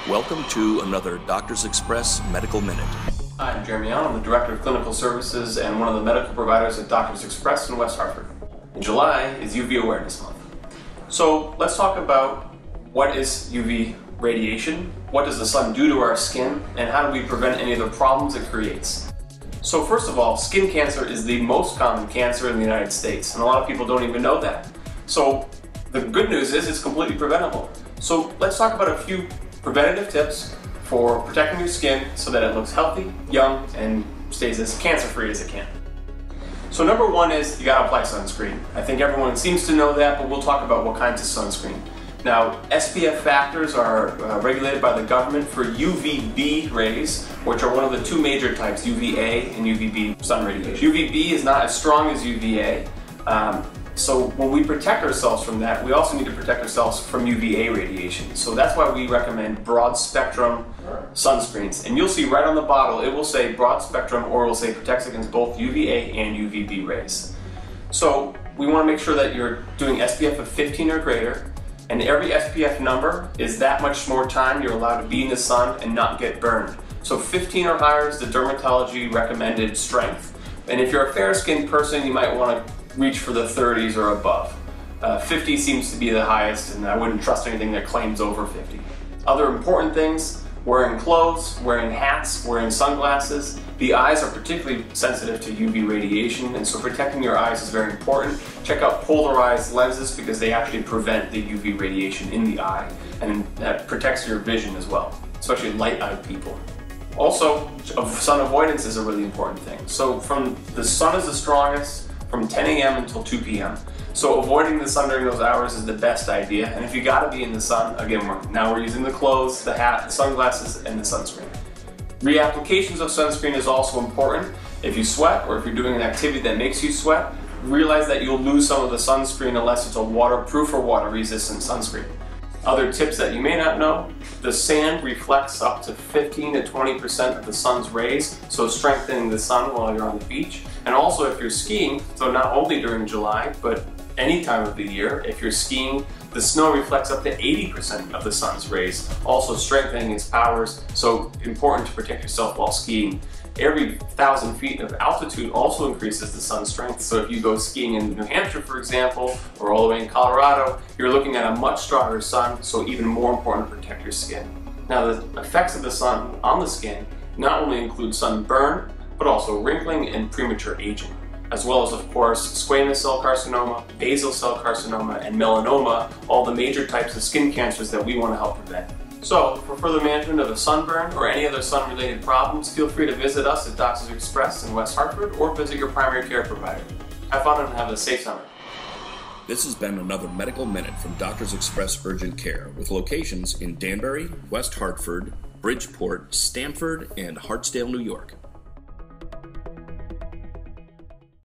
Welcome to another Doctors Express Medical Minute. Hi, I'm Jeremy Allen. I'm the Director of Clinical Services and one of the medical providers at Doctors Express in West Hartford. In July is UV Awareness Month. So let's talk about what is UV radiation, what does the sun do to our skin, and how do we prevent any of the problems it creates. So first of all, skin cancer is the most common cancer in the United States, and a lot of people don't even know that. So the good news is it's completely preventable. So let's talk about a few preventative tips for protecting your skin so that it looks healthy, young, and stays as cancer-free as it can. So number one is you gotta apply sunscreen. I think everyone seems to know that, but we'll talk about what kinds of sunscreen. Now, SPF factors are regulated by the government for UVB rays, which are one of the two major types, UVA and UVB sun radiation. UVB is not as strong as UVA, so when we protect ourselves from that, we also need to protect ourselves from UVA radiation. So that's why we recommend broad spectrum sunscreens. And you'll see right on the bottle, it will say broad spectrum, or it will say protects against both UVA and UVB rays. So we want to make sure that you're doing SPF of 15 or greater, and every SPF number is that much more time you're allowed to be in the sun and not get burned. So 15 or higher is the dermatology recommended strength. And if you're a fair-skinned person, you might want to reach for the 30s or above. 50 seems to be the highest, and I wouldn't trust anything that claims over 50. Other important things, wearing clothes, wearing hats, wearing sunglasses. The eyes are particularly sensitive to UV radiation, and so protecting your eyes is very important. Check out Polarized lenses because they actually prevent the UV radiation in the eye, and that protects your vision as well, especially light-eyed people. Also, sun avoidance is a really important thing. So the sun is the strongest from 10 a.m. until 2 p.m. So avoiding the sun during those hours is the best idea. And if you gotta be in the sun, again, now we're using the clothes, the hat, the sunglasses, and the sunscreen. Reapplications of sunscreen is also important. If you sweat, or if you're doing an activity that makes you sweat, realize that you'll lose some of the sunscreen unless it's a waterproof or water-resistant sunscreen. Other tips that you may not know, the sand reflects up to 15 to 20% of the sun's rays, so strengthening the sun while you're on the beach. And also if you're skiing, so not only during July, but any time of the year, if you're skiing, the snow reflects up to 80% of the sun's rays, also strengthening its powers, so important to protect yourself while skiing. Every 1,000 feet of altitude also increases the sun's strength, so if you go skiing in New Hampshire, for example, or all the way in Colorado, you're looking at a much stronger sun, so even more important to protect your skin. Now, the effects of the sun on the skin not only include sunburn, but also wrinkling and premature aging, as well as, of course, squamous cell carcinoma, basal cell carcinoma, and melanoma, all the major types of skin cancers that we want to help prevent. So, for further management of a sunburn or any other sun-related problems, feel free to visit us at Doctors Express in West Hartford or visit your primary care provider. Have fun and have a safe summer. This has been another Medical Minute from Doctors Express Urgent Care, with locations in Danbury, West Hartford, Bridgeport, Stamford, and Hartsdale, New York.